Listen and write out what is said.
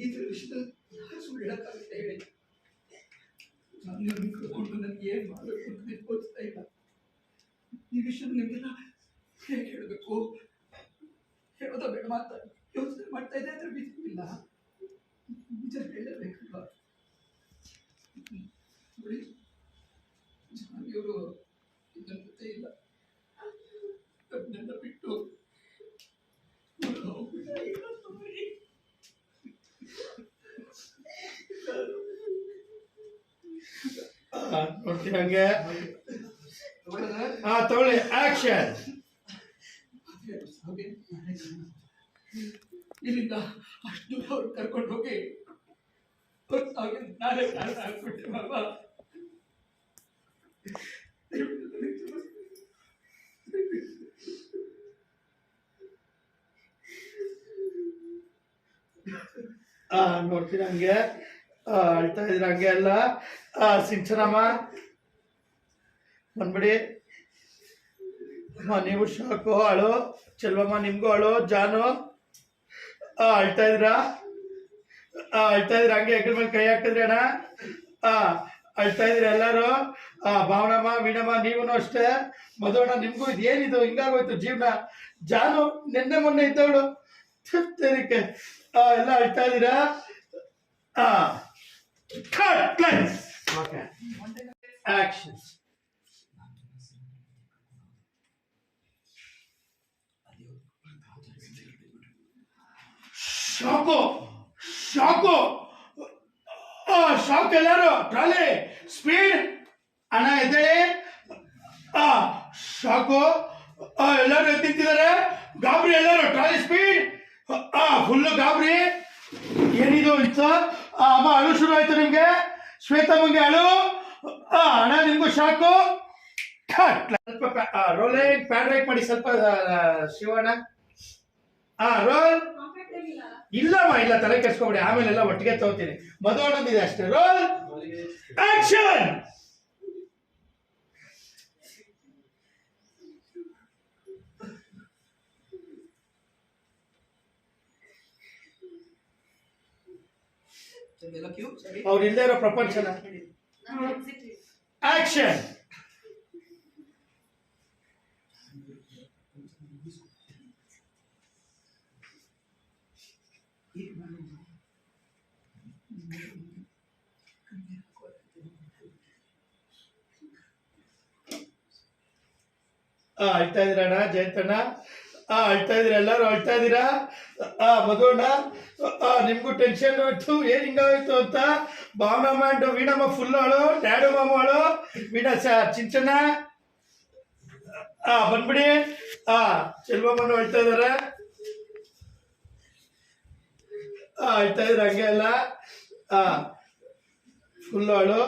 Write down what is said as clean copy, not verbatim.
ಈ ವಿಷಯದಲ್ಲಿ ಸುಳ್ಳು ಹೇಳಕ್ಕಾಗುತ್ತೆ ಹೇಳಿ. ನಾನು ಕಳ್ಕೊಂಡು ನನಗೆ ಏನು ಮಾಡಬೇಕು ಅಂತ ಗೊತ್ತಾ ಇಲ್ಲ. ಈ ವಿಷಯ ನಿಮಗೆಲ್ಲ ಹೇಗೆ ಹೇಳಬೇಕು, ಹೇಳೋದ ಬೇಡ ಅಂತ ಯೋಚನೆ ಮಾಡ್ತಾ ಇದೆ. ಅದ್ರ ಬಿಸಿಲ್ಲ, ನಿಜ ಹೇಳಬೇಕಲ್ವ. ನೋಡಿ, ಜಾನಿಯವರು ನನ್ನ ಜೊತೆ ಇಲ್ಲ, ಅದನ್ನೆಲ್ಲ ಬಿಟ್ಟು ನೋಡ್ತೀನಿ ಹಂಗೆ. ತಗೊಳ್ಳಿ, ಆಕ್ಷನ್. ಇಲ್ಲಿಂದ ಅಷ್ಟು ದೂರ ಅವ್ರು ಕರ್ಕೊಂಡು ಹೋಗಿ ನಾನೇ ಕಾರಣ ಆಗ್ಬಿಟ್ಟೆ ಬಾಬಾ. ನೋಡ್ತೀನಿ ಹಂಗೆ. ಅಳ್ತಾ ಇದ್ರ ಹಂಗೆ ಅಲ್ಲ. ಸಿಂಚನಮ್ಮ ಬಂದ್ಬಿಡಿ. ನೀವು ಶಾಕು, ಅಳು. ಚೆಲ್ವಮ್ಮ ನಿಮ್ಗೂ ಅಳು. ಜಾನು ಅಳ್ತಾ ಇದ್ರ ಹಂಗೆ ಹೆಗಲ ಮೇಲೆ ಕೈ ಹಾಕಿದ್ರಿ ಅಣ್ಣ. ಅಳ್ತಾ ಇದ್ರಿ ಎಲ್ಲರೂ. ಭಾವನಮ್ಮ, ವೀಣಮ್ಮ ನೀವು ಅಷ್ಟೇ. ಮಧುವಣ್ಣ ನಿಮ್ಗೂ ಇದೇನಿದು ಹಿಂಗಾಗೋಯ್ತು ಜೀವನ. ಜಾನು ನಿನ್ನೆ ಮೊನ್ನೆ ಇದ್ದವಳು ತೆರಿಕೆ ಎಲ್ಲ ಅಳ್ತಾ ಇದ್ದೀರಾ. ಆಕ್ಷನ್. Shock shock shock. ಎಲ್ಲರೂ ಟ್ರಾಲಿ ಸ್ಪೀಡ್ ಅಣ್ಣ ಎದ್ದೇಳಿ. ಶಾಕು ಎಲ್ಲರೂ ಎತ್ತಿದ್ದಾರೆ. ಗಾಬರಿ ಎಲ್ಲರೂ, ಟ್ರಾಲಿ ಸ್ಪೀಡ್. ಫುಲ್ಲು ಗಾಬರಿ. ಏನಿದು ಇಂತ ಅಮ್ಮ ಅಳು ಶುರು ಆಯ್ತು ನಿಮ್ಗೆ. ಶ್ವೇತಮ್ಮಂಗೆ ಅಳು. ಅಣ್ಣ ನಿಮ್ಗೂ ಶಾಕು. ಸ್ವಲ್ಪ ರೋಲಿಂಗ್ ಪ್ಯಾಡ್ ರೈಟ್ ಮಾಡಿ ಸ್ವಲ್ಪ ಶಿವಣ್ಣ. ರೋಲ್. ಇಲ್ಲಮ್ಮ, ಇಲ್ಲ, ತಲೆ ಕೆಡ್ಸ್ಕೊಬಿಡಿ. ಆಮೇಲೆ ಎಲ್ಲ ಒಟ್ಟಿಗೆ ತಗೋತೀನಿ. ಮಧು ಅಣ್ಣಂದಿದೆ ಅಷ್ಟೇ. Roll, action. ಅವ್ರು ಇಲ್ಲದೆ ಇರೋ ಪ್ರಪಂಚನ. ಆಕ್ಷನ್. ಅಳ್ತಾ ಇದ್ದೀರಣ್ಣ, ಜಯಂತಣ್ಣ ಅಳ್ತಾ ಇದ್ದೀರ, ಎಲ್ಲರೂ ಅಳ್ತಾ ಇದ್ದೀರಾ. ಮಧುವಣ್ಣ ನಿಮ್ಗೂ ಟೆನ್ಷನ್ ಆಯ್ತು, ಏನ್ ಹಿಂಗಾಯ್ತು ಅಂತ. ಭಾವನಮ್ಮ ಅಂಡ್ ವೀಣಮ್ಮ ಫುಲ್ ಅಳು. ಡ್ಯಾಡು ಮಾಮ ಅಳು. ವೀಣಾ ಚಿಂಚಣ್ಣ ಬಂದ್ಬಿಡಿ. ಚೆಲ್ವಮ್ಮನು ಅಳ್ತಾ ಇದಾರೆ. ಅಳ್ತಾ ಇದ್ರ ಹಂಗೆ ಎಲ್ಲ ಫುಲ್ ಅಳು.